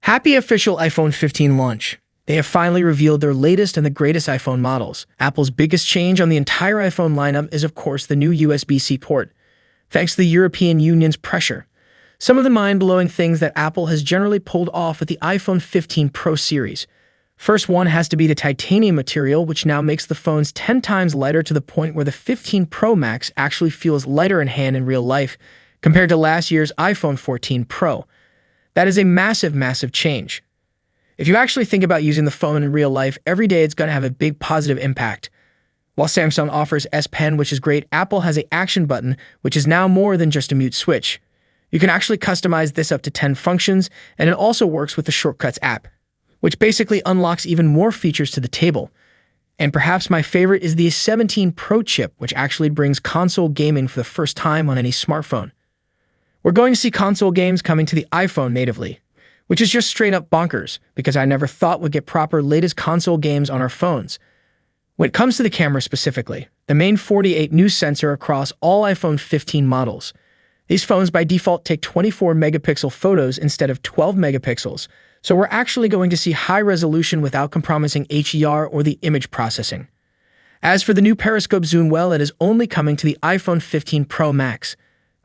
Happy official iPhone 15 launch. They have finally revealed their latest and the greatest iPhone models. Apple's biggest change on the entire iPhone lineup is, of course, the new USB-C port, thanks to the European Union's pressure. Some of the mind-blowing things that Apple has generally pulled off with the iPhone 15 Pro series. First one has to be the titanium material, which now makes the phones 10 times lighter to the point where the 15 Pro Max actually feels lighter in hand in real life compared to last year's iPhone 14 Pro. That is a massive, massive change. If you actually think about using the phone in real life, every day it's going to have a big positive impact. While Samsung offers S Pen, which is great, Apple has an action button, which is now more than just a mute switch. You can actually customize this up to 10 functions, and it also works with the Shortcuts app, which basically unlocks even more features to the table. And perhaps my favorite is the A72 Pro chip, which actually brings console gaming for the first time on any smartphone. We're going to see console games coming to the iPhone natively, which is just straight up bonkers, because I never thought we'd get proper latest console games on our phones. When it comes to the camera specifically, the main 48 new sensor across all iPhone 15 models. These phones by default take 24 megapixel photos instead of 12 megapixels, so we're actually going to see high resolution without compromising HDR or the image processing. As for the new periscope zoom, well, it is only coming to the iPhone 15 Pro Max.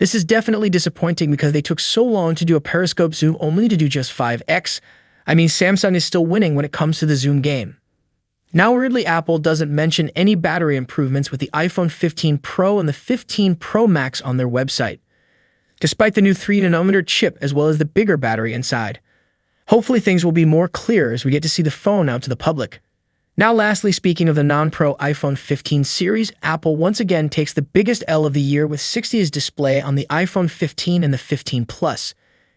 This is definitely disappointing because they took so long to do a periscope zoom only to do just 5x. I mean, Samsung is still winning when it comes to the zoom game. Now, weirdly, Apple doesn't mention any battery improvements with the iPhone 15 Pro and the 15 Pro Max on their website, despite the new 3nm chip as well as the bigger battery inside. Hopefully things will be more clear as we get to see the phone out to the public. Now lastly, speaking of the non-Pro iPhone 15 series, Apple once again takes the biggest L of the year with 60Hz display on the iPhone 15 and the 15 Plus.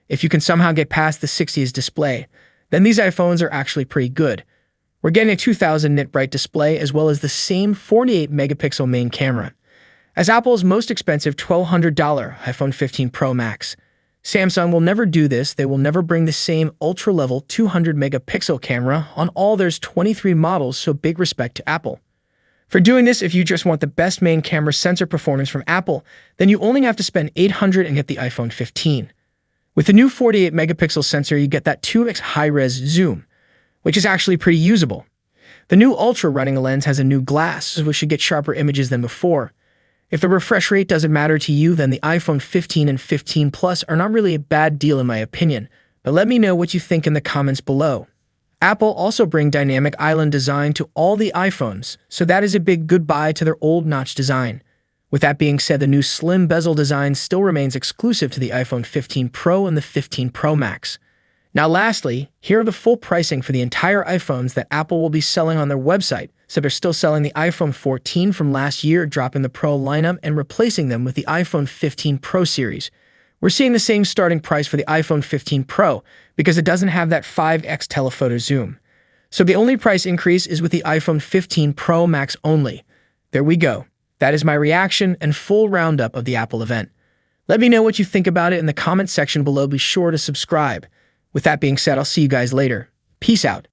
If you can somehow get past the 60Hz display, then these iPhones are actually pretty good. We're getting a 2000 nit bright display as well as the same 48 megapixel main camera as Apple's most expensive $1,200 iPhone 15 Pro Max. Samsung will never do this. They will never bring the same ultra-level 200 megapixel camera on all their 23 models, so big respect to Apple for doing this. If you just want the best main camera sensor performance from Apple, then you only have to spend $800 and get the iPhone 15. With the new 48 megapixel sensor, you get that 2x high-res zoom, which is actually pretty usable. The new Ultra running lens has a new glass, which should get sharper images than before. If the refresh rate doesn't matter to you, then the iPhone 15 and 15 Plus are not really a bad deal in my opinion, but let me know what you think in the comments below. Apple also bring dynamic island design to all the iPhones, so that is a big goodbye to their old notch design. With that being said, the new slim bezel design still remains exclusive to the iPhone 15 Pro and the 15 Pro Max. Now lastly, here are the full pricing for the entire iPhones that Apple will be selling on their website. So they're still selling the iPhone 14 from last year, dropping the Pro lineup and replacing them with the iPhone 15 Pro series. We're seeing the same starting price for the iPhone 15 Pro because it doesn't have that 5x telephoto zoom. So the only price increase is with the iPhone 15 Pro Max only. There we go. That is my reaction and full roundup of the Apple event. Let me know what you think about it in the comment section below. Be sure to subscribe. With that being said, I'll see you guys later. Peace out.